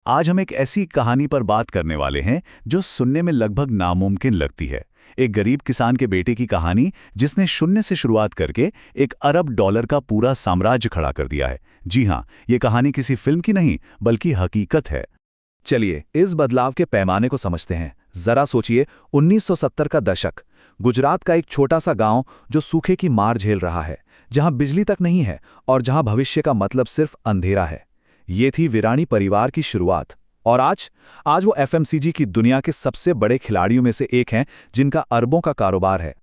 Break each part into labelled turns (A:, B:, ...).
A: आज हम एक ऐसी कहानी पर बात करने वाले हैं जो सुनने में लगभग नामुमकिन लगती है। एक गरीब किसान के बेटे की कहानी जिसने शून्य से शुरुआत करके एक अरब डॉलर का पूरा साम्राज्य खड़ा कर दिया है। जी हाँ, ये कहानी किसी फिल्म की नहीं बल्कि हकीकत है। चलिए इस बदलाव के पैमाने को समझते हैं। जरा सोचिए, 1970 का दशक, गुजरात का एक छोटा सा गांव जो सूखे की मार झेल रहा है, जहां बिजली तक नहीं है और जहां भविष्य का मतलब सिर्फ अंधेरा है। ये थी विरानी परिवार की शुरुआत। और आज वो एफएमसीजी की दुनिया के सबसे बड़े खिलाड़ियों में से एक हैं, जिनका अरबों का कारोबार है।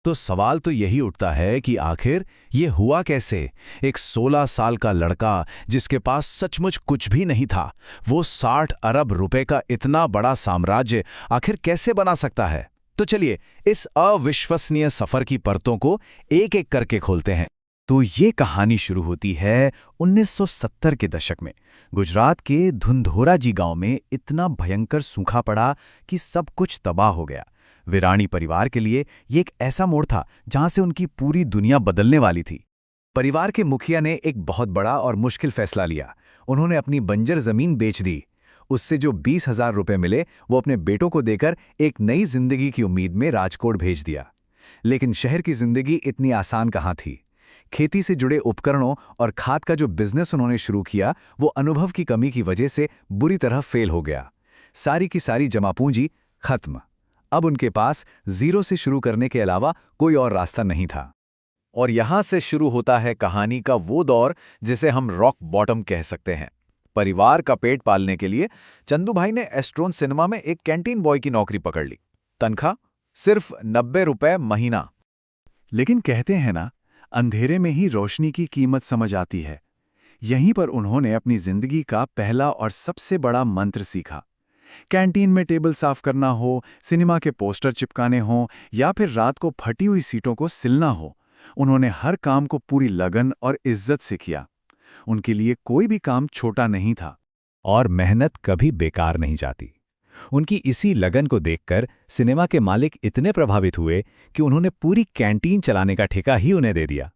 B: तो सवाल तो यही उठता है कि आखिर ये हुआ कैसे? एक 16 साल का लड़का जिसके पास सचमुच कुछ भी नहीं था, वो 60 अरब रुपए का इतना बड़ा साम्राज्य आखिर कैसे बना सकता है? तो चलिए इस अविश्वसनीय सफर की परतों को एक एक करके खोलते हैं।
A: तो ये कहानी शुरू होती है 1970 के दशक में। गुजरात के धुंधोराजी गांव में इतना भयंकर सूखा पड़ा कि सब कुछ तबाह हो गया। विरानी परिवार के लिए ये एक ऐसा मोड़ था जहां से उनकी पूरी दुनिया बदलने वाली थी। परिवार के मुखिया ने एक बहुत बड़ा और मुश्किल फैसला लिया। उन्होंने अपनी बंजर जमीन बेच दी। उससे जो 20,000 रुपये मिले वो अपने बेटों को देकर एक नई जिंदगी की उम्मीद में राजकोट भेज दिया। लेकिन शहर की जिंदगी इतनी आसान कहाँ थी। खेती से जुड़े उपकरणों और खाद का जो बिजनेस उन्होंने शुरू किया, वो अनुभव की कमी की वजह से बुरी तरह फेल हो गया। सारी की सारी जमा पूंजी खत्म। अब उनके पास जीरो से शुरू करने के अलावा कोई और रास्ता नहीं था।
B: और यहां से शुरू होता है कहानी का वो दौर जिसे हम रॉक बॉटम कह सकते हैं। परिवार का पेट पालने के लिए चंदू भाई ने एस्ट्रोन सिनेमा में एक कैंटीन बॉय की नौकरी पकड़ ली। तनख्वाह सिर्फ 90 रुपए महीना।
A: लेकिन कहते हैं ना, अंधेरे में ही रोशनी की कीमत समझ आती है। यहीं पर उन्होंने अपनी जिंदगी का पहला और सबसे बड़ा मंत्र सीखा। कैंटीन में टेबल साफ करना हो, सिनेमा के पोस्टर चिपकाने हो या फिर रात को फटी हुई सीटों को सिलना हो, उन्होंने हर काम को पूरी लगन और इज्जत से किया। उनके लिए कोई भी काम छोटा नहीं था।
C: और मेहनत कभी बेकार नहीं जाती। उनकी इसी लगन को देखकर सिनेमा के मालिक इतने प्रभावित हुए कि उन्होंने पूरी कैंटीन चलाने का ठेका ही उन्हें दे दिया।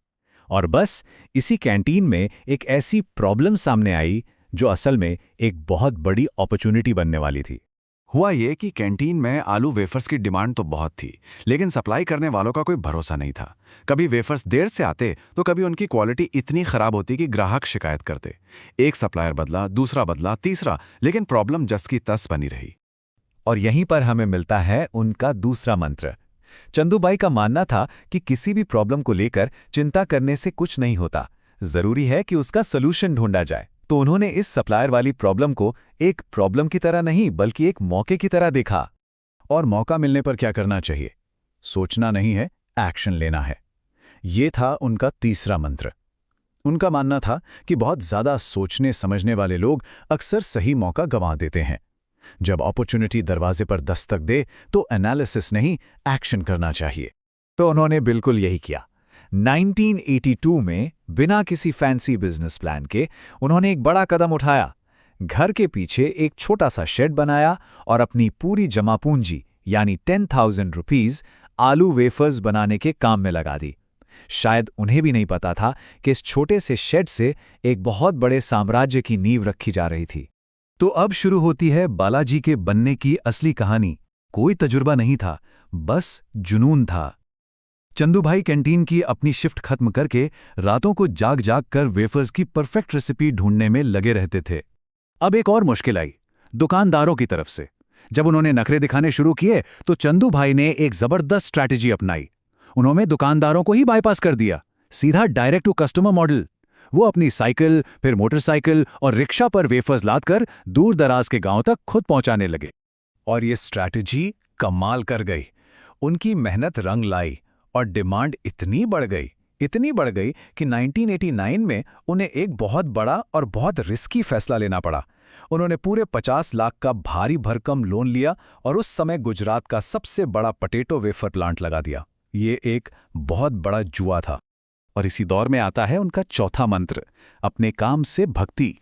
C: और बस इसी कैंटीन में एक ऐसी प्रॉब्लम सामने आई जो असल में एक बहुत बड़ी अपॉर्चुनिटी बनने वाली थी।
B: हुआ ये कि कैंटीन में आलू वेफर्स की डिमांड तो बहुत थी, लेकिन सप्लाई करने वालों का कोई भरोसा नहीं था। कभी वेफर्स देर से आते तो कभी उनकी क्वालिटी इतनी खराब होती कि ग्राहक शिकायत करते। एक सप्लायर बदला, दूसरा बदला, तीसरा, लेकिन प्रॉब्लम जस की तस बनी रही।
C: और यहीं पर हमें मिलता है उनका दूसरा मंत्र। चंदूबाई का मानना था कि किसी भी प्रॉब्लम को लेकर चिंता करने से कुछ नहीं होता, जरूरी है कि उसका सलूशन ढूंढा जाए। तो उन्होंने इस सप्लायर वाली प्रॉब्लम को एक प्रॉब्लम की तरह नहीं बल्कि एक मौके की तरह देखा।
B: और मौका मिलने पर क्या करना चाहिए? सोचना नहीं है, एक्शन लेना है। ये था उनका तीसरा मंत्र। उनका मानना था कि बहुत ज्यादा सोचने समझने वाले लोग अक्सर सही मौका गंवा देते हैं। जब अपॉर्चुनिटी दरवाजे पर दस्तक दे तो एनालिसिस नहीं, एक्शन करना चाहिए।
C: तो उन्होंने बिल्कुल यही किया। 1982 में बिना किसी फैंसी बिजनेस प्लान के उन्होंने एक बड़ा कदम उठाया। घर के पीछे एक छोटा सा शेड बनाया और अपनी पूरी जमा पूंजी यानी 10,000 रुपीज आलू वेफर्स बनाने के काम में लगा दी। शायद उन्हें भी नहीं पता था कि इस छोटे से शेड से एक बहुत बड़े साम्राज्य की नींव रखी जा रही थी।
A: तो अब शुरू होती है बालाजी के बनने की असली कहानी। कोई तजुर्बा नहीं था, बस जुनून था। चंदू भाई कैंटीन की अपनी शिफ्ट खत्म करके रातों को जाग जाग कर वेफर्स की परफेक्ट रेसिपी ढूंढने में लगे रहते थे। अब एक और मुश्किल आई दुकानदारों की तरफ से। जब उन्होंने नखरे दिखाने शुरू किए तो चंदू भाई ने एक जबरदस्त स्ट्रैटेजी अपनाई। उन्होंने दुकानदारों को ही बाईपास कर दिया, सीधा डायरेक्ट टू कस्टमर मॉडल। वो अपनी साइकिल, फिर मोटरसाइकिल और रिक्शा पर वेफर्स लादकर दूर दराज के गांव तक खुद पहुंचाने लगे।
B: और ये स्ट्रैटेजी कमाल कर गई। उनकी मेहनत रंग लाई और डिमांड इतनी बढ़ गई कि 1989 में उन्हें एक बहुत बड़ा और बहुत रिस्की फैसला लेना पड़ा। उन्होंने पूरे 50 लाख का भारी भरकम लोन लिया और उस समय गुजरात का सबसे बड़ा पोटैटो वेफर प्लांट लगा दिया। ये एक बहुत बड़ा जुआ था।
A: और इसी दौर में आता है उनका चौथा मंत्र, अपने काम से भक्ति।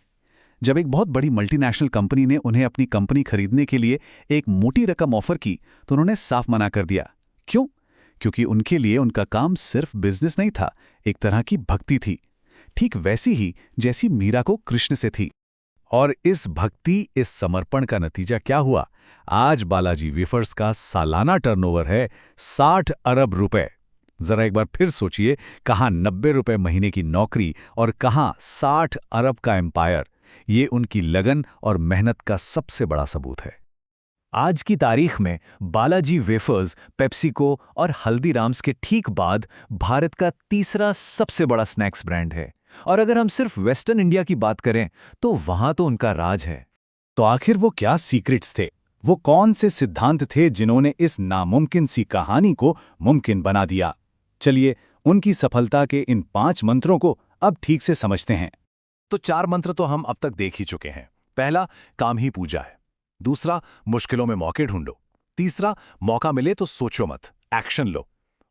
A: जब एक बहुत बड़ी मल्टीनेशनल कंपनी ने उन्हें अपनी कंपनी खरीदने के लिए एक मोटी रकम ऑफर की तो उन्होंने साफ मना कर दिया। क्यों? क्योंकि उनके लिए उनका काम सिर्फ बिजनेस नहीं था, एक तरह की भक्ति थी, ठीक वैसी ही जैसी मीरा को कृष्ण से थी।
B: और इस भक्ति, इस समर्पण का नतीजा क्या हुआ? आज बालाजी वेफर्स का सालाना टर्नओवर है 60 अरब रुपए। जरा एक बार फिर सोचिए, कहाँ 90 रुपए महीने की नौकरी और कहाँ 60 अरब का एम्पायर। ये उनकी लगन और मेहनत का सबसे बड़ा सबूत है।
C: आज की तारीख में बालाजी वेफर्स, पेप्सिको और हल्दीराम्स के ठीक बाद भारत का तीसरा सबसे बड़ा स्नैक्स ब्रांड है। और अगर हम सिर्फ वेस्टर्न इंडिया की बात करें तो वहां तो उनका राज है।
D: तो आखिर वो क्या सीक्रेट्स थे? वो कौन से सिद्धांत थे जिन्होंने इस नामुमकिन सी कहानी को मुमकिन बना दिया? चलिए उनकी सफलता के इन 5 मंत्रों को अब ठीक से समझते हैं।
B: तो 4 मंत्र तो हम अब तक देख ही चुके हैं। पहला, काम ही पूजा है। दूसरा, मुश्किलों में मौके ढूंढो। तीसरा, मौका मिले तो सोचो मत, एक्शन लो।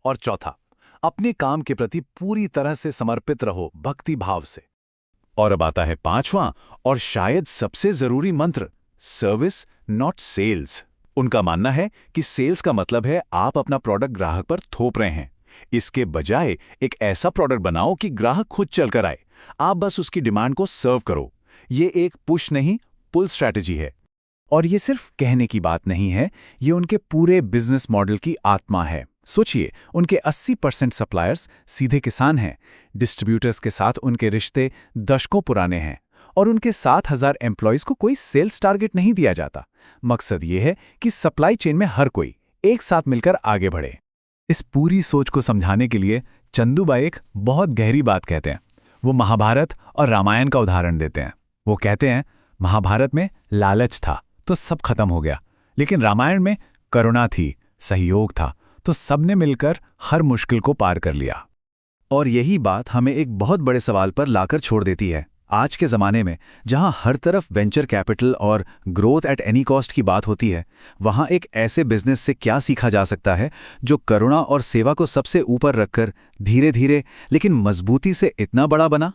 B: और चौथा, अपने काम के प्रति पूरी तरह से समर्पित रहो, भक्ति भाव से। और अब आता है 5वां और शायद सबसे जरूरी मंत्र, सर्विस नॉट सेल्स। उनका मानना है कि सेल्स का मतलब है आप अपना प्रोडक्ट ग्राहक पर थोप रहे हैं। इसके बजाय एक ऐसा प्रोडक्ट बनाओ कि ग्राहक खुद चलकर आए, आप बस उसकी डिमांड को सर्व करो। ये एक पुश नहीं, पुल स्ट्रैटेजी है।
C: और ये सिर्फ कहने की बात नहीं है, ये उनके पूरे बिजनेस मॉडल की आत्मा है। सोचिए, उनके 80% सप्लायर्स सीधे किसान हैं, डिस्ट्रीब्यूटर्स के साथ उनके रिश्ते दशकों पुराने हैं, और उनके 7,000 एम्प्लॉयज को कोई सेल्स टारगेट नहीं दिया जाता। मकसद ये है कि सप्लाई चेन में हर कोई एक साथ मिलकर आगे बढ़े। इस पूरी सोच को समझाने के लिए चंदूबाई एक बहुत गहरी बात कहते हैं। वो महाभारत और रामायण का उदाहरण देते हैं। वो कहते हैं, महाभारत में लालच था तो सब खत्म हो गया, लेकिन रामायण में करुणा थी, सहयोग था, तो सबने मिलकर हर मुश्किल को पार कर लिया। और यही बात हमें एक बहुत बड़े सवाल पर लाकर छोड़ देती है। आज के ज़माने में जहां हर तरफ वेंचर कैपिटल और ग्रोथ एट एनी कॉस्ट की बात होती है, वहां एक ऐसे बिजनेस से क्या सीखा जा सकता है जो करुणा और सेवा को सबसे ऊपर रखकर धीरे धीरे लेकिन मजबूती से इतना बड़ा बना?